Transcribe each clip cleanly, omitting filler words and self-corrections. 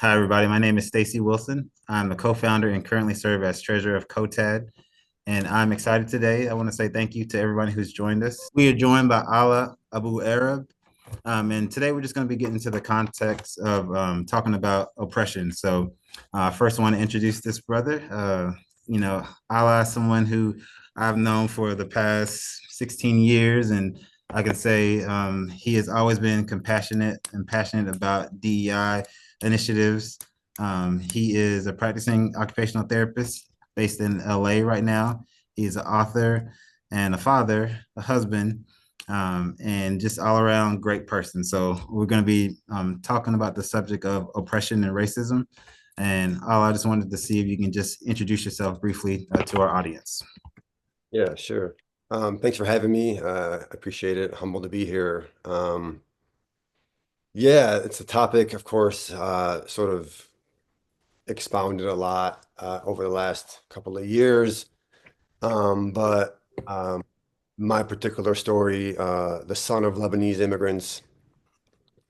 Hi, everybody. My name is Stacy Wilson. I'm the co-founder and currently serve as treasurer of COTAD. And I'm excited today. I want to say thank you to everyone who's joined us. We are joined by Alaa Abou-Arab. And today we're just going to be getting to the context of talking about oppression. So first I want to introduce this brother. Alaa is someone who I've known for the past 16 years. And I can say he has always been compassionate and passionate about DEI initiatives. He is a practicing occupational therapist based in LA right now. He's an author and a father, a husband, and just all around great person. So we're going to be talking about the subject of oppression and racism. And I just wanted to see if you can just introduce yourself briefly to our audience. Yeah, sure. Thanks for having me. Appreciate it. Humbled to be here. Yeah, it's a topic, of course, sort of expounded a lot over the last couple of years. But my particular story, the son of Lebanese immigrants,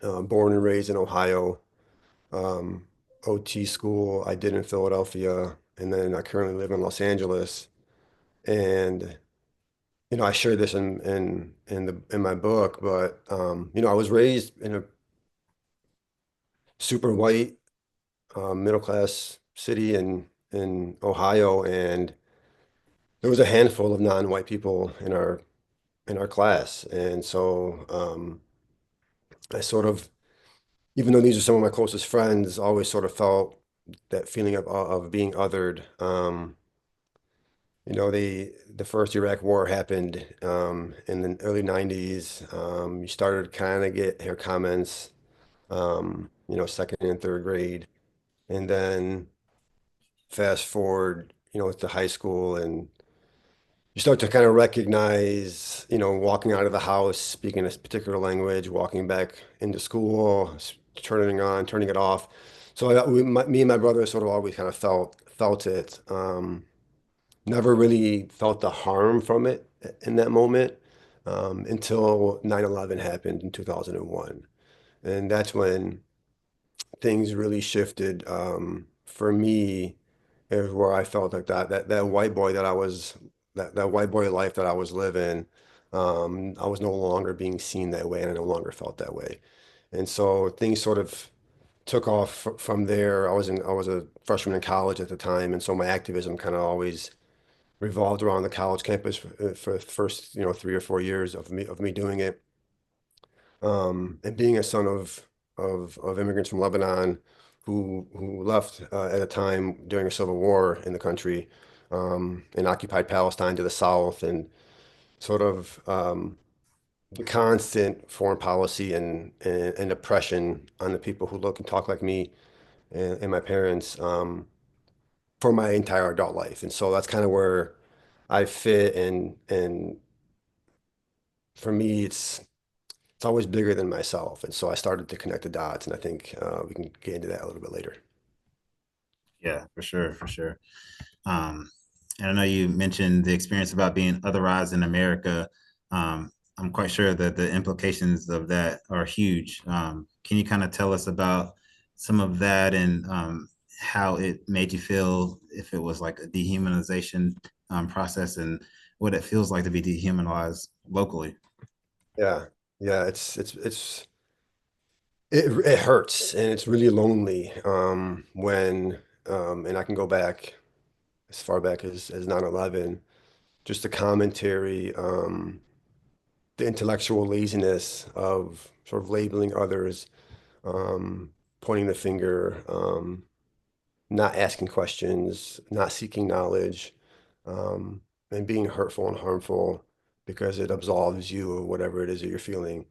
born and raised in Ohio, OT school I did in Philadelphia, and then I currently live in Los Angeles. And I share this in my book, but I was raised in a super white middle class city in Ohio, and there was a handful of non-white people in our class, and so I sort of, even though these are some of my closest friends, always sort of felt that feeling of being othered. The first Iraq War happened in the early 90s. You started to kind of hear comments, second and third grade. And then fast forward, to high school, and you start to kind of recognize, walking out of the house, speaking a particular language, walking back into school, turning it on, turning it off. So me and my brother sort of always kind of felt it. Never really felt the harm from it in that moment until 9/11 happened in 2001. And that's when things really shifted for me, is where I felt like that white boy that white boy life that I was living, I was no longer being seen that way, and I no longer felt that way. And so things sort of took off from there. I was a freshman in college at the time, and so my activism kind of always revolved around the college campus for the first, 3 or 4 years of me doing it. And being a son of immigrants from Lebanon who left at a time during a civil war in the country, and occupied Palestine to the south, and sort of the constant foreign policy and oppression on the people who look and talk like me and my parents, for my entire adult life. And so that's kind of where I fit, and for me, it's always bigger than myself. And so I started to connect the dots, and I think we can get into that a little bit later. Yeah, for sure, for sure. Um, and I know you mentioned the experience about being otherized in America. I'm quite sure that the implications of that are huge. Can you kind of tell us about some of that and how it made you feel, if it was like a dehumanization process, and what it feels like to be dehumanized locally? Yeah. Yeah, it hurts, and it's really lonely when and I can go back as far back as 9/11, just the commentary, the intellectual laziness of sort of labeling others, um, pointing the finger, not asking questions, not seeking knowledge, and being hurtful and harmful because it absolves you of whatever it is that you're feeling,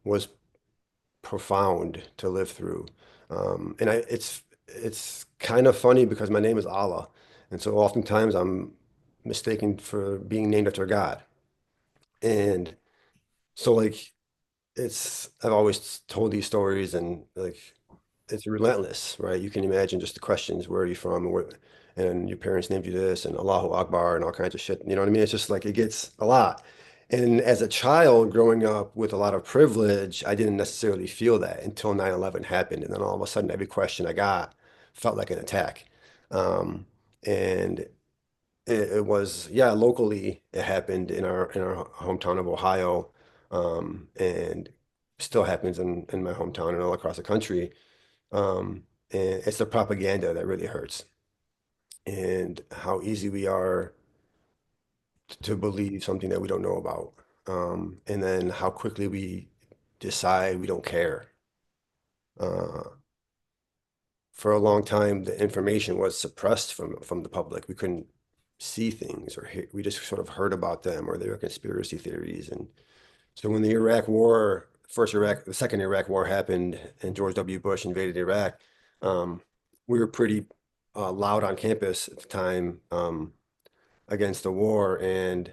was profound to live through. And it's kind of funny because my name is Allah, and so oftentimes I'm mistaken for being named after God. And so like I've always told these stories, and like it's relentless, right? You can imagine just the questions: where are you from, and and your parents named you this, and Allahu Akbar, and all kinds of shit. You know what I mean? It's just like it gets a lot. And as a child growing up with a lot of privilege, I didn't necessarily feel that until 9/11 happened. And then all of a sudden, every question I got felt like an attack. And it was, yeah, locally, it happened in our hometown of Ohio, and still happens in my hometown and all across the country. And it's the propaganda that really hurts, and how easy we are to believe something that we don't know about. And then how quickly we decide we don't care. Uh, for a long time, the information was suppressed from the public. We couldn't see things or hear, we just sort of heard about them or they were conspiracy theories. And so when the Iraq War, the second Iraq War happened and George W. Bush invaded Iraq, um, we were pretty loud on campus at the time against the war and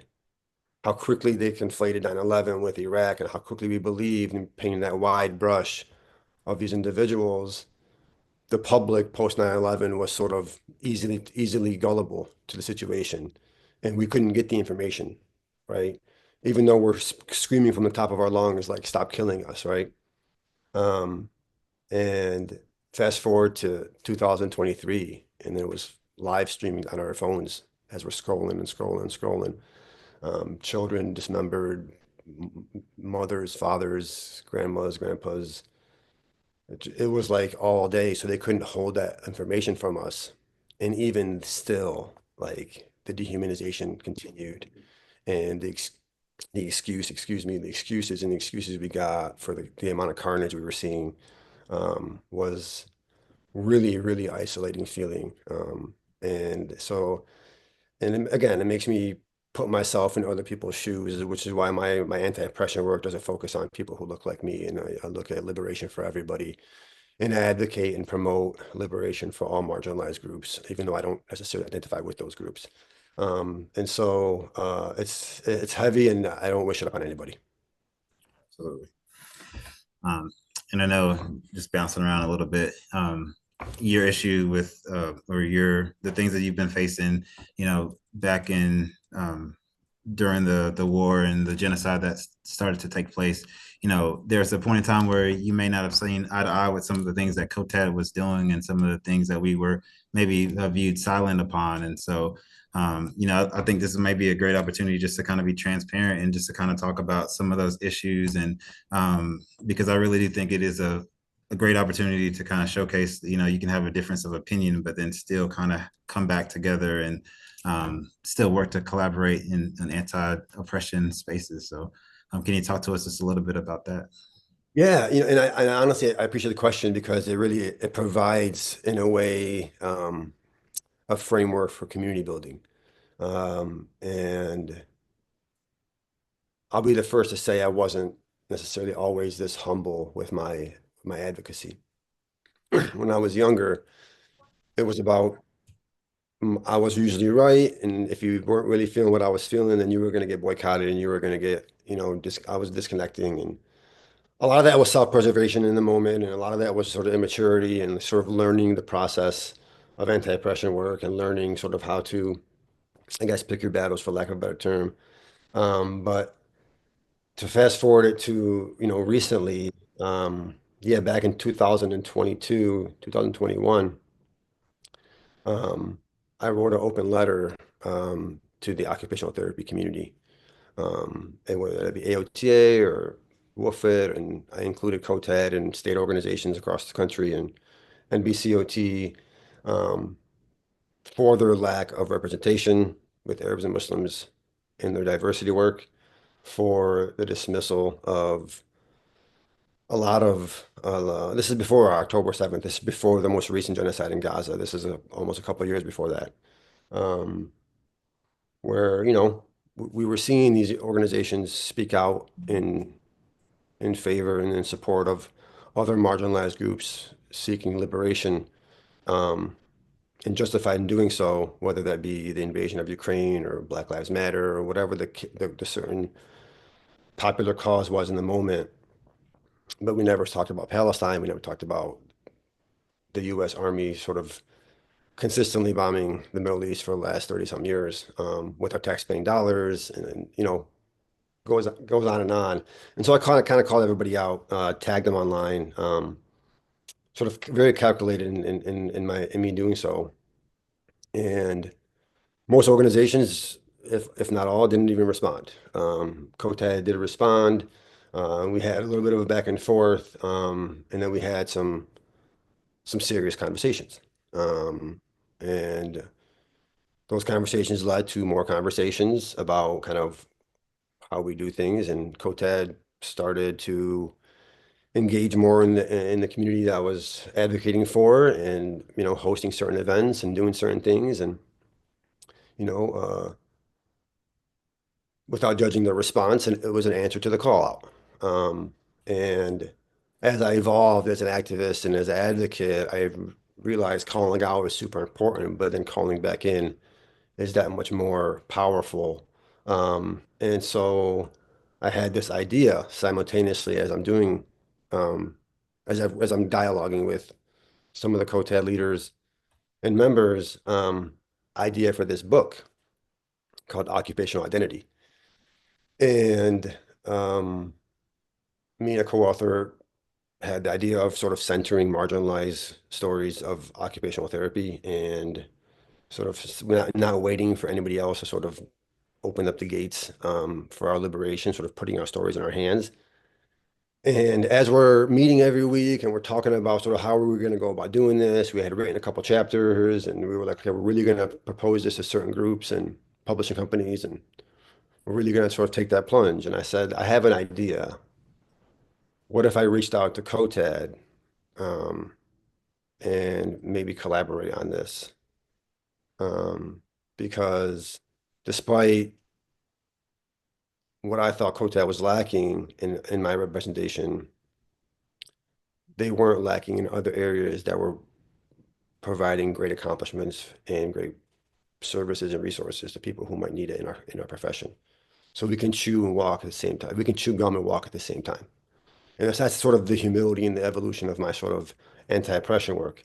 how quickly they conflated 9/11 with Iraq and how quickly we believed in painting that wide brush of these individuals. The public post 9/11 was sort of easily gullible to the situation, and we couldn't get the information, right? Even though we're screaming from the top of our lungs, like, stop killing us, right? Um, and fast forward to 2023, and it was live streaming on our phones as we're scrolling and scrolling and scrolling. Children dismembered, mothers, fathers, grandmas, grandpas. It was like all day, so they couldn't hold that information from us. And even still, like the dehumanization continued, and the excuses and the excuses we got for the amount of carnage we were seeing was really, really isolating feeling. And so. And again, it makes me put myself in other people's shoes, which is why my anti-oppression work doesn't focus on people who look like me. And I look at liberation for everybody and advocate and promote liberation for all marginalized groups, even though I don't necessarily identify with those groups. And so it's heavy, and I don't wish it upon anybody. Absolutely. Um, and I know, just bouncing around a little bit, your issue with or your the things that you've been facing, back in during the war and the genocide that started to take place. There's a point in time where you may not have seen eye to eye with some of the things that COTAD was doing and some of the things that we were maybe viewed silent upon. And so, I think this is maybe a great opportunity just to kind of be transparent and just to kind of talk about some of those issues. And because I really do think it is a great opportunity to kind of showcase, you can have a difference of opinion, but then still kind of come back together and still work to collaborate in anti-oppression spaces. So, can you talk to us just a little bit about that? Yeah, and honestly, I appreciate the question because it provides, in a way, a framework for community building. And I'll be the first to say I wasn't necessarily always this humble with my advocacy. When I was younger, it was about I was usually right, and if you weren't really feeling what I was feeling, then you were going to get boycotted, and you were going to get, I was disconnecting, and a lot of that was self-preservation in the moment, and a lot of that was sort of immaturity and sort of learning the process of anti-oppression work and learning sort of how to, I guess, pick your battles, for lack of a better term. But to fast forward it to, recently, yeah, back in 2022, 2021, um, I wrote an open letter to the occupational therapy community, and whether that be AOTA or WOOFIT, and I included COTAD and state organizations across the country and BCOT, um, for their lack of representation with Arabs and Muslims in their diversity work, for the dismissal of a lot of this is before October 7th. This is before the most recent genocide in Gaza. This is almost a couple of years before that, um, where we were seeing these organizations speak out in favor and in support of other marginalized groups seeking liberation, um, and justified in doing so, whether that be the invasion of Ukraine or Black Lives Matter or whatever the certain popular cause was in the moment. But we never talked about Palestine. We never talked about the U.S. Army sort of consistently bombing the Middle East for the last 30 some years with our taxpaying dollars. And, goes on and on. And so I kind of called everybody out, tagged them online, sort of very calculated in me doing so. And most organizations, if not all, didn't even respond. COTAD did respond. We had a little bit of a back and forth, and then we had some serious conversations. And those conversations led to more conversations about kind of how we do things, and COTAD started to engage more in the community that I was advocating for, and hosting certain events and doing certain things, and you know without judging the response, and it was an answer to the call out. And as I evolved as an activist and as an advocate, I realized calling out was super important, but then calling back in is that much more powerful. And so I had this idea simultaneously as I'm doing, as I'm dialoguing with some of the COTAD leaders and members, idea for this book called Occupational Identity. And me and a co-author had the idea of sort of centering marginalized stories of occupational therapy and sort of not waiting for anybody else to sort of open up the gates for our liberation, sort of putting our stories in our hands. And as we're meeting every week and we're talking about sort of how we were going to go about doing this, we had written a couple chapters and we were like, okay, we're really going to propose this to certain groups and publishing companies, and we're really going to sort of take that plunge. And I said, I have an idea. What if I reached out to COTAD um, and maybe collaborate on this? Because despite what I thought COTAD was lacking in my representation, they weren't lacking in other areas that were providing great accomplishments and great services and resources to people who might need it in our profession. So we can chew and walk at the same time. We can chew gum and walk at the same time. And that's sort of the humility and the evolution of my sort of anti-oppression work.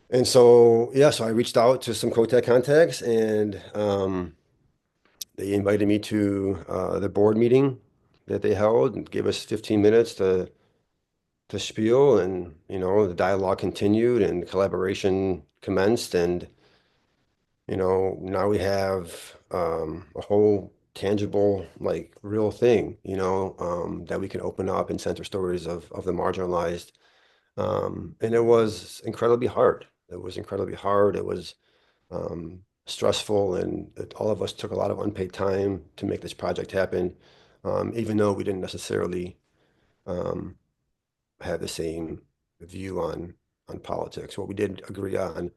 And so, yeah, so I reached out to some COTAD contacts, and they invited me to the board meeting that they held and gave us 15 minutes to spiel, and the dialogue continued and the collaboration commenced, and now we have a whole tangible, like, real thing, that we can open up and center stories of the marginalized. And it was incredibly hard. It was incredibly hard. It was stressful, and all of us took a lot of unpaid time to make this project happen, even though we didn't necessarily um, have the same view on politics. What we did agree on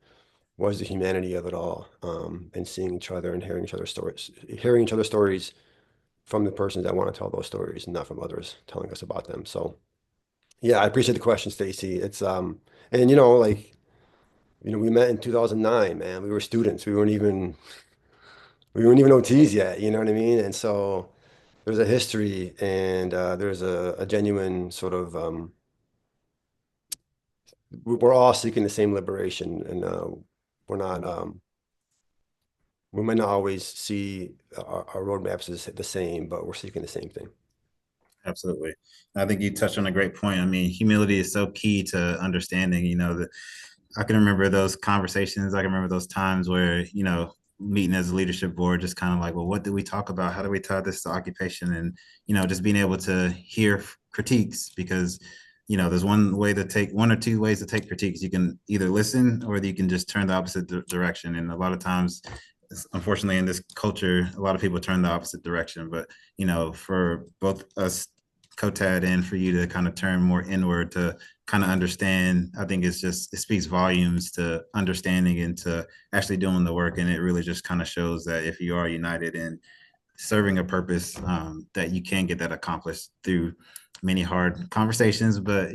was the humanity of it all, and seeing each other and hearing each other's stories from the persons that want to tell those stories, and not from others telling us about them. So yeah, I appreciate the question, Stacy. It's and like we met in 2009, man. We were students. We weren't even OTs yet. You know what I mean? And so there's a history, and there's a genuine sort of we're all seeking the same liberation, and we're not we might not always see our roadmaps as the same, but we're seeking the same thing. Absolutely. I think you touched on a great point. I mean, humility is so key to understanding, that I can remember those conversations. I can remember those times where, meeting as a leadership board, just kind of like, well, what do we talk about? How do we tie this to occupation? And, just being able to hear critiques, because, there's one or two ways to take critiques. You can either listen, or you can just turn the opposite direction. And a lot of times, unfortunately, in this culture, a lot of people turn the opposite direction. But, for both us, COTAD, and for you to kind of turn more inward to kind of understand, I think it speaks volumes to understanding and to actually doing the work. And it really just kind of shows that if you are united in serving a purpose, that you can get that accomplished through many hard conversations, but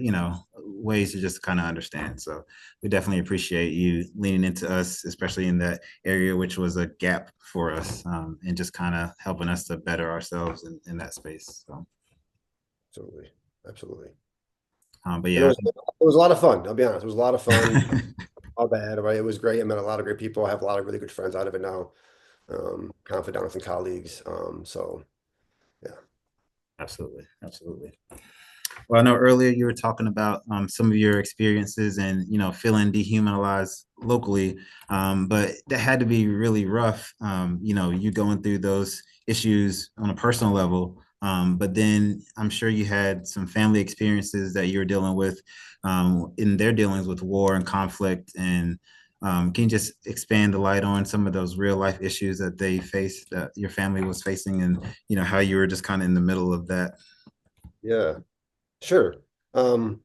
ways to just kind of understand. So we definitely appreciate you leaning into us, especially in that area, which was a gap for us, and just kind of helping us to better ourselves in that space. So, Absolutely. Absolutely. but And yeah, it was a lot of fun. I'll be honest. It was a lot of fun. All bad, right? It was great. I met a lot of great people. I have a lot of really good friends out of it now, confidants and colleagues. So Yeah. Absolutely, absolutely. Well, I know earlier you were talking about some of your experiences and feeling dehumanized locally, but that had to be really rough. You going through those issues on a personal level, but then I'm sure you had some family experiences that you were dealing with in their dealings with war and conflict. And can you just expand the light on some of those real life issues that they faced, that your family was facing, and how you were just kind of in the middle of that? Yeah, sure. Um,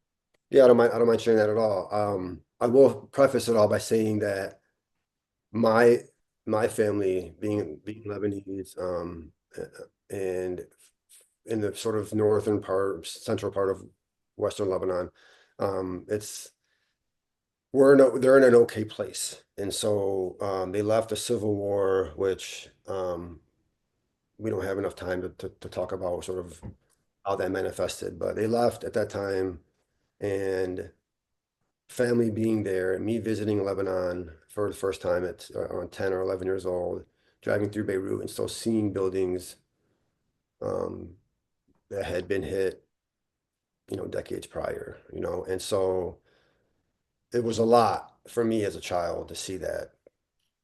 yeah, I don't mind sharing that at all. I will preface it all by saying that my my family being Lebanese, and in the sort of northern part, central part of Western Lebanon, it's they're in an okay place. And so they left the civil war, which we don't have enough time to talk about sort of how that manifested, but they left at that time, and family being there, me visiting Lebanon for the first time at around 10 or 11 years old, driving through Beirut and still seeing buildings um, that had been hit, decades prior, and so it was a lot for me as a child to see that.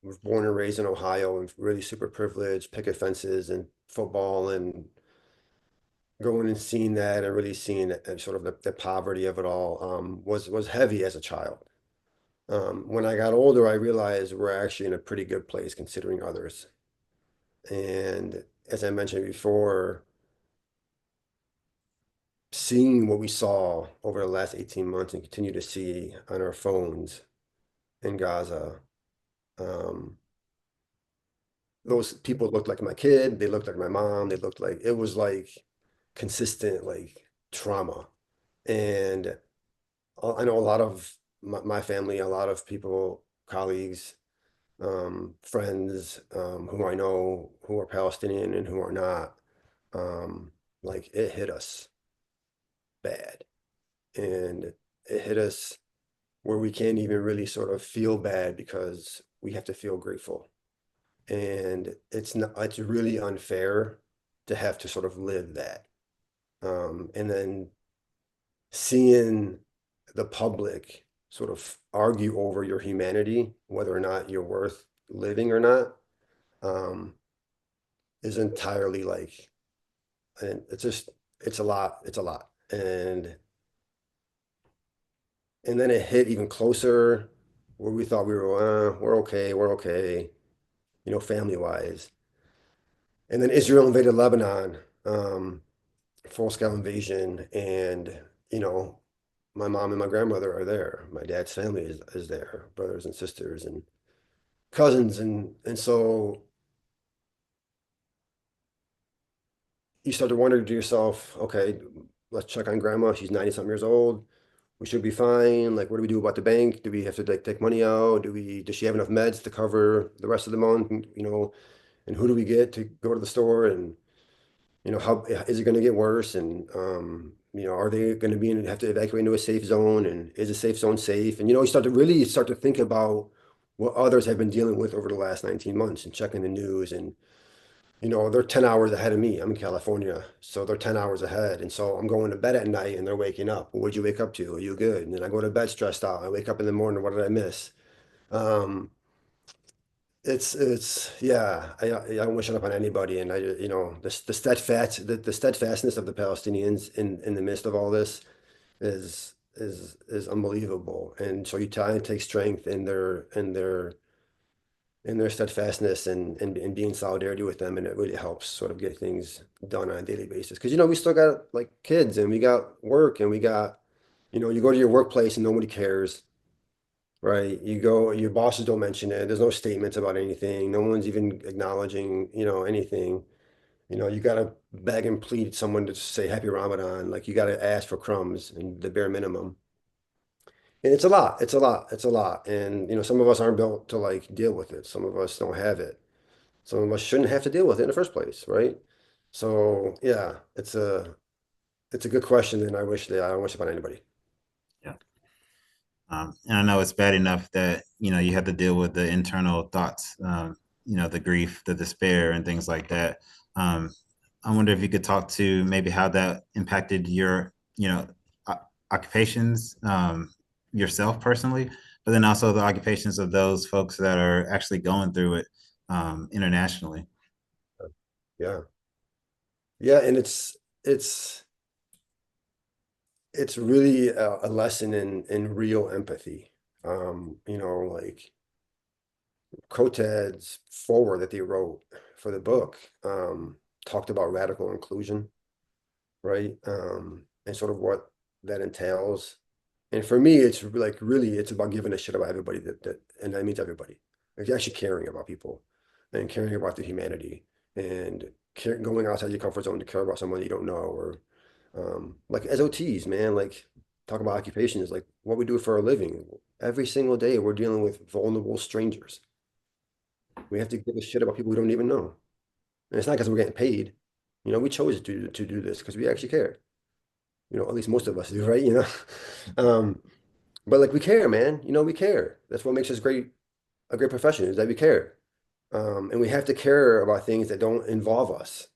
I was born and raised in Ohio and really super privileged, picket fences and football, and going and seeing that and really seeing sort of the poverty of it all was heavy as a child. When I got older, I realized we're actually in a pretty good place considering others. And as I mentioned before, seeing what we saw over the last 18 months and continue to see on our phones in Gaza, um, those people looked like my kid, they looked like my mom, they looked like it was like consistent like trauma. And I know a lot of my family, a lot of people, colleagues, friends who I know who are Palestinian and who are not, like it hit us bad. And it hit us where we can't even really sort of feel bad because we have to feel grateful. And it's really unfair to have to sort of live that. And then seeing the public sort of argue over your humanity, whether or not you're worth living or not, um, is entirely like, and it's just, it's a lot. And then it hit even closer where we thought we're okay, family wise. And then Israel invaded Lebanon, full scale invasion. And, you know, my mom and my grandmother are there. My dad's family is there, brothers and sisters and cousins. And so you start to wonder to yourself, okay, let's check on grandma. She's 90 something years old. We should be fine. Like, what do we do about the bank? Do we have to like take money out? Does she have enough meds to cover the rest of the month? And who do we get to go to the store? And, how is it going to get worse? And, are they going to have to evacuate into a safe zone? And is a safe zone safe? And, you start to think about what others have been dealing with over the last 19 months and checking the news. And, they're 10 hours ahead of me. I'm in California, so they're 10 hours ahead. And so I'm going to bed at night and they're waking up. What'd you wake up to? Are you good? And then I go to bed stressed out. I wake up in the morning. What did I miss? Um, yeah, I don't wish it upon anybody. And the steadfastness of the Palestinians in the midst of all this is unbelievable. And so you try and take strength in their steadfastness and be in solidarity with them, and it really helps sort of get things done on a daily basis. Because we still got like kids and we got work and we got, you go to your workplace and nobody cares, right? Your bosses don't mention it. There's no statements about anything. No one's even acknowledging, anything. You gotta beg and plead someone to say Happy Ramadan. Like you gotta ask for crumbs and the bare minimum. And it's a lot. It's a lot. It's a lot. And some of us aren't built to like deal with it. Some of us don't have it. Some of us shouldn't have to deal with it in the first place, right? So yeah, it's a good question, and I don't wish it upon anybody. Yeah. And I know it's bad enough that you have to deal with the internal thoughts, the grief, the despair, and things like that. Um, I wonder if you could talk to maybe how that impacted your, o- occupations, yourself personally, but then also the occupations of those folks that are actually going through it, internationally. Yeah. Yeah, and it's it's really a lesson in real empathy. Like Cotad's foreword that they wrote for the book talked about radical inclusion, right? And sort of what that entails. And for me, it's like really, it's about giving a shit about everybody and that means everybody. Like actually caring about people and caring about the humanity and going outside your comfort zone to care about someone you don't know or like as OTs, man, like talk about occupations, like what we do for a living. Every single day, we're dealing with vulnerable strangers. We have to give a shit about people we don't even know. And it's not because we're getting paid. We chose to do this because we actually care. At least most of us do, right? Um, but like we care, man. We care. That's what makes us a great profession is that we care. And we have to care about things that don't involve us,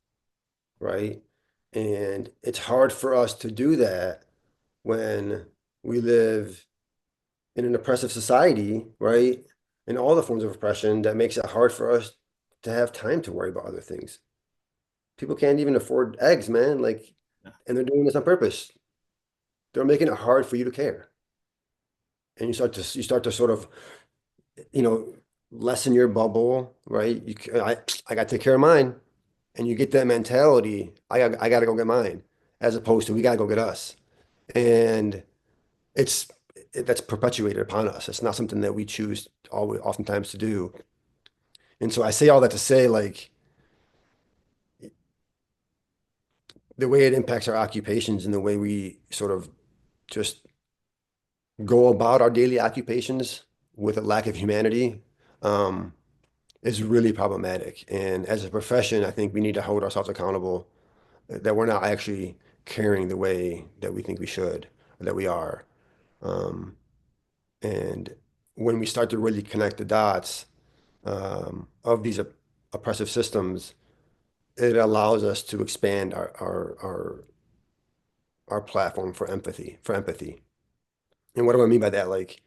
right? And it's hard for us to do that when we live in an oppressive society, right? In all the forms of oppression, that makes it hard for us to have time to worry about other things. People can't even afford eggs, man. Like, and they're doing this on purpose. They're making it hard for you to care. And you start to sort of, you know, lessen your bubble, right? I got to take care of mine. And you get that mentality, I got to go get mine, as opposed to we got to go get us. And it's that's perpetuated upon us. It's not something that we choose always oftentimes to do. And so I say all that to say, like, the way it impacts our occupations and the way we sort of just go about our daily occupations with a lack of humanity, um, is really problematic. And as a profession, I think we need to hold ourselves accountable that we're not actually caring the way that we think we should, or that we are. Um, and when we start to really connect the dots of these oppressive systems, it allows us to expand our platform for empathy. And what do I mean by that? Like,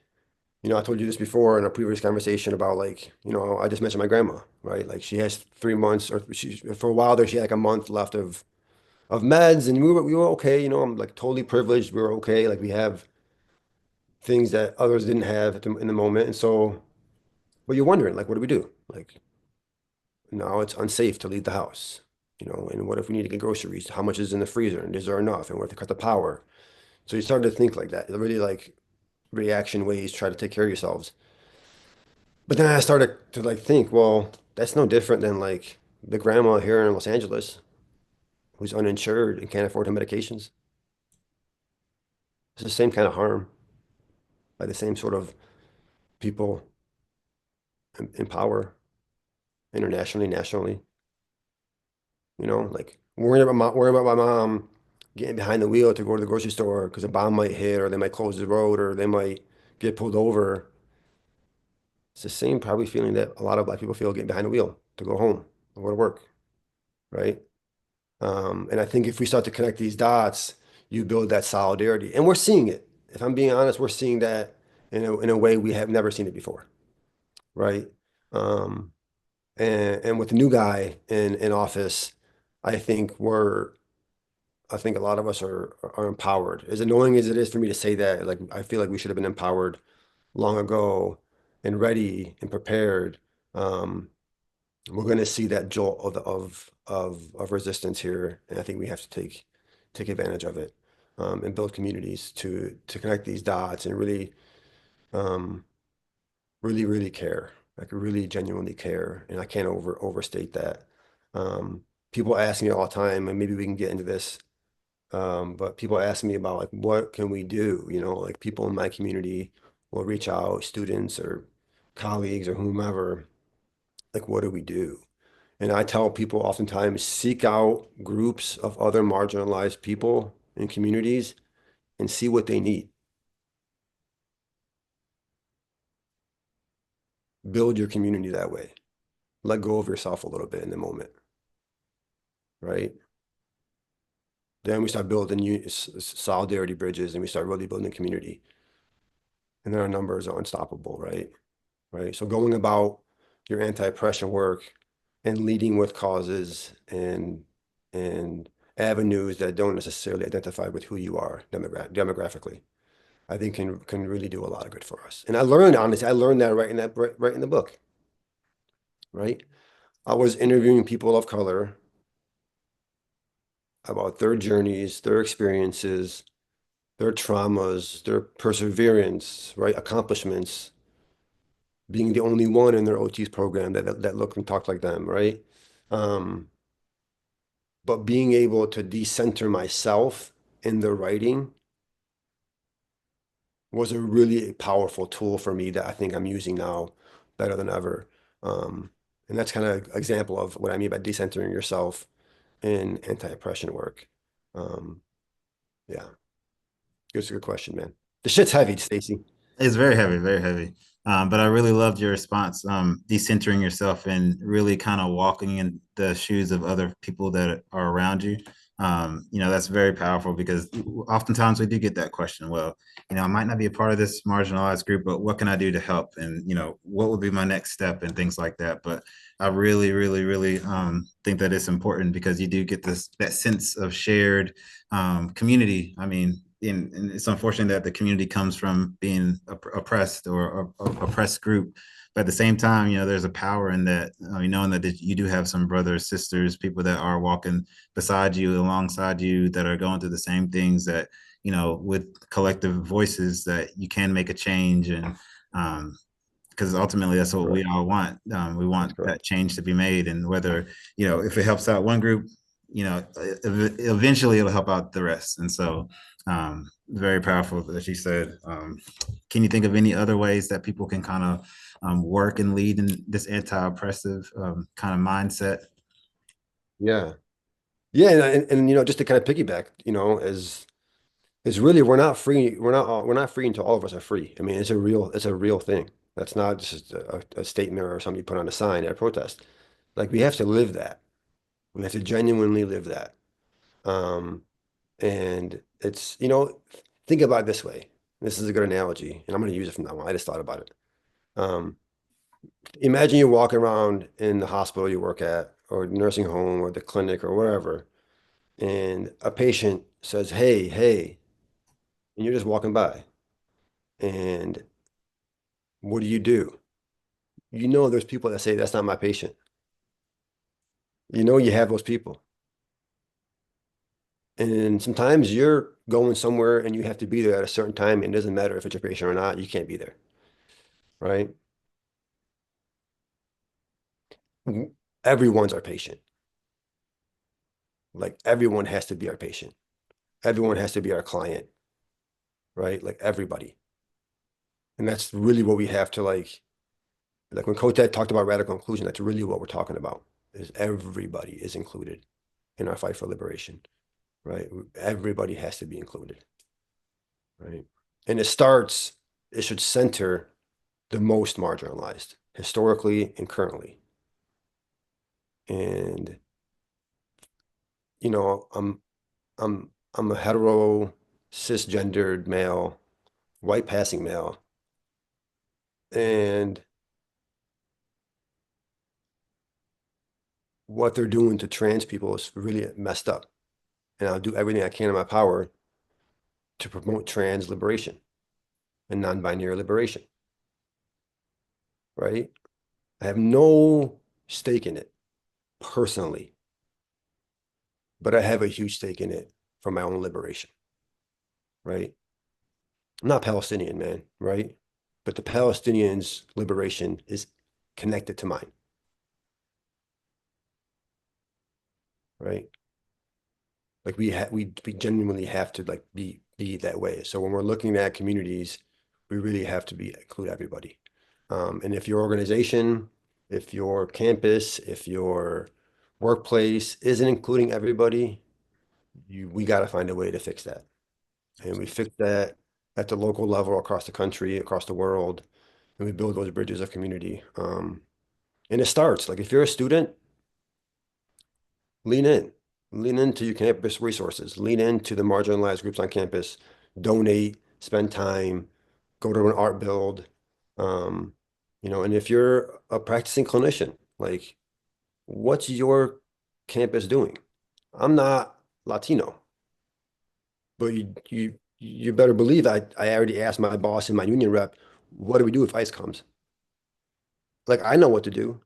I told you this before in a previous conversation about like, I just mentioned my grandma, right? Like she has 3 months or for a while there, she had like a month left of meds and we were okay. I'm like totally privileged. We were okay. Like we have things that others didn't have in the moment. And so, but you're wondering, like, what do we do? Like now it's unsafe to leave the house, and what if we need to get groceries? How much is in the freezer? And is there enough? And what if they cut the power? So you start to think like that, really like reaction ways, try to take care of yourselves. But then I started to like think, well, that's no different than like the grandma here in Los Angeles who's uninsured and can't afford her medications. It's the same kind of harm by the same sort of people in power internationally, nationally. Like worrying about my mom getting behind the wheel to go to the grocery store because a bomb might hit or they might close the road or they might get pulled over. It's the same probably feeling that a lot of Black people feel getting behind the wheel to go home or go to work, right? And I think if we start to connect these dots, you build that solidarity. And we're seeing it. If I'm being honest, we're seeing that in a way we have never seen it before, right? Um, and with the new guy in office, I think a lot of us are empowered. As annoying as it is for me to say that, like I feel like we should have been empowered long ago and ready and prepared. Um, we're going to see that jolt of resistance here, and I think we have to take advantage of it and build communities to connect these dots and really, um, really, really care, like really genuinely care. And I can't overstate that. Um, People ask me all the time, and maybe we can get into this. But people ask me about like what can we do? Like people in my community will reach out, students or colleagues or whomever, like what do we do? And I tell people oftentimes seek out groups of other marginalized people and communities and see what they need. Build your community that way. Let go of yourself a little bit in the moment, right? Then we start building solidarity bridges, and we start really building community. And then our numbers are unstoppable, right? Right. So going about your anti-oppression work and leading with causes and avenues that don't necessarily identify with who you are demographically, I think can really do a lot of good for us. And I learned, honestly, I learned that right in the book, right? I was interviewing people of color about their journeys, their experiences, their traumas, their perseverance, right? Accomplishments, being the only one in their OT's program that looked and talked like them, right? Um, but being able to decenter myself in the writing was a really powerful tool for me that I think I'm using now better than ever. And that's kind of example of what I mean by decentering yourself in anti-oppression work. Um, yeah, it's a good question, man. The shit's heavy, Stacy. It's very heavy, very heavy. But I really loved your response, decentering yourself and really kind of walking in the shoes of other people that are around you. That's very powerful because oftentimes we do get that question. Well, I might not be a part of this marginalized group, but what can I do to help? And, what would be my next step and things like that. But I really, really, really think that it's important because you do get that sense of shared community. I mean, and it's unfortunate that the community comes from being oppressed or oppressed group. But at the same time, there's a power in that, knowing that you do have some brothers, sisters, people that are walking beside you, alongside you, that are going through the same things that, with collective voices that you can make a change. And because ultimately that's what we Correct. all want. We That's want that correct. change to be made, and whether if it helps out one group, eventually it'll help out the rest. And so, very powerful, as you said. Can you think of any other ways that people can kind of work and lead in this anti-oppressive kind of mindset? Yeah. Yeah, and just to kind of piggyback, is really we're not free until all of us are free. I mean, it's a real thing. That's not just a statement or something you put on a sign at a protest. Like we have to live that. We have to genuinely live that. Um, and it's, think about it this way. This is a good analogy, and I'm going to use it from now on. I just thought about it. Um, Imagine you're walking around in the hospital you work at, or nursing home, or the clinic, or wherever, and a patient says, "Hey, hey," and you're just walking by. And what do? There's people that say, "That's not my patient." You have those people. And sometimes you're going somewhere and you have to be there at a certain time, and it doesn't matter if it's your patient or not, you can't be there, right? Everyone's our patient. Like everyone has to be our patient. Everyone has to be our client, right? Like everybody. And that's really what we have to when Kotet talked about radical inclusion, that's really what we're talking about, is everybody is included in our fight for liberation, right? Everybody has to be included, right? And it should center the most marginalized historically and currently. And, you know, I'm, I'm a hetero, cisgendered male, white passing male. And what they're doing to trans people is really messed up. And I'll do everything I can in my power to promote trans liberation and non-binary liberation, right? I have no stake in it personally, but I have a huge stake in it for my own liberation, right? I'm not Palestinian, man, right? But the Palestinians' liberation is connected to mine, right? Like we genuinely have to be that way. So when we're looking at communities, we really have to include everybody. And if your organization, if your campus, if your workplace isn't including everybody, we got to find a way to fix that. And we fix that at the local level across the country, across the world, and we build those bridges of community. And it starts like if you're a student, lean in, Lean into your campus resources. Lean into the marginalized groups on campus. Donate, spend time, go to an art build. Um, and if you're a practicing clinician, like, what's your campus doing? I'm not Latino, but you better believe I already asked my boss and my union rep, what do we do if ICE comes? Like, I know what to do,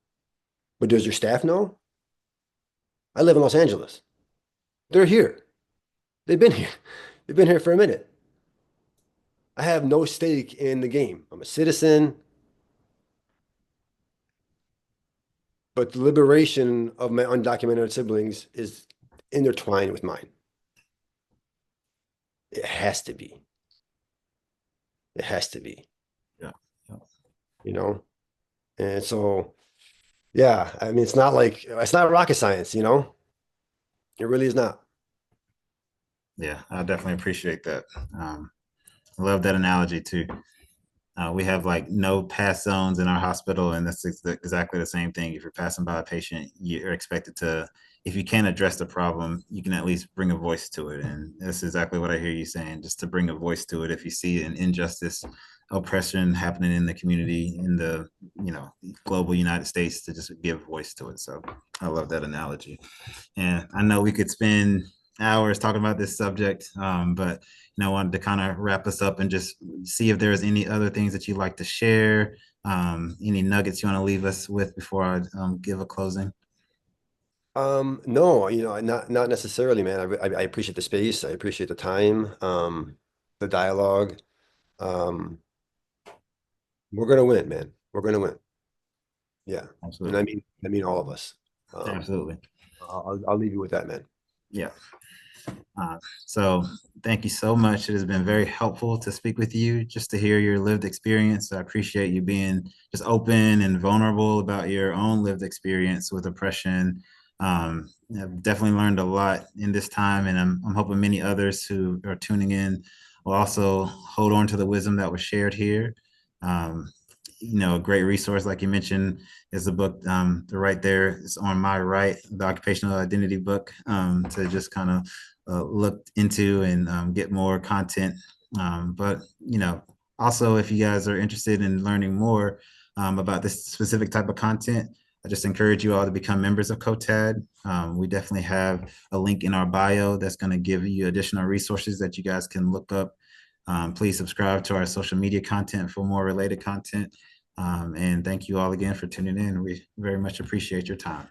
but does your staff know? I live in Los Angeles. They're here. They've been here. They've been here for a minute. I have no stake in the game. I'm a citizen, but the liberation of my undocumented siblings is intertwined with mine. It has to be. It has to be, Yeah. Yeah. you know? And so, yeah, I mean, it's not rocket science, you know? It really is not. Yeah, I definitely appreciate that. I love that analogy too. We have like no pass zones in our hospital, and that's exactly the same thing. If you're passing by a patient, you're expected to, if you can't address the problem, you can at least bring a voice to it. And that's exactly what I hear you saying, just to bring a voice to it. If you see an injustice, oppression happening in the community, in the, global United States, to just give voice to it. So I love that analogy. And I know we could spend hours talking about this subject, but I wanted to kind of wrap us up and just see if there's any other things that you'd like to share, any nuggets you want to leave us with before I give a closing. No, not necessarily, man. I appreciate the space. I appreciate the time, the dialogue. Um, we're gonna win, man. We're gonna win. Yeah. And Absolutely. I mean all of us. Um, Absolutely. I'll leave you with that, man. Yeah. So thank you so much. It has been very helpful to speak with you, just to hear your lived experience. I appreciate you being just open and vulnerable about your own lived experience with oppression. I've definitely learned a lot in this time, and I'm hoping many others who are tuning in will also hold on to the wisdom that was shared here. Um, a great resource, like you mentioned, is the book, the right there. It's on my right, the Occupational Identity book, to just kind of look into and get more content. But also, if you guys are interested in learning more about this specific type of content, I just encourage you all to become members of COTAD. We definitely have a link in our bio that's going to give you additional resources that you guys can look up. Please subscribe to our social media content for more related content. And thank you all again for tuning in. We very much appreciate your time.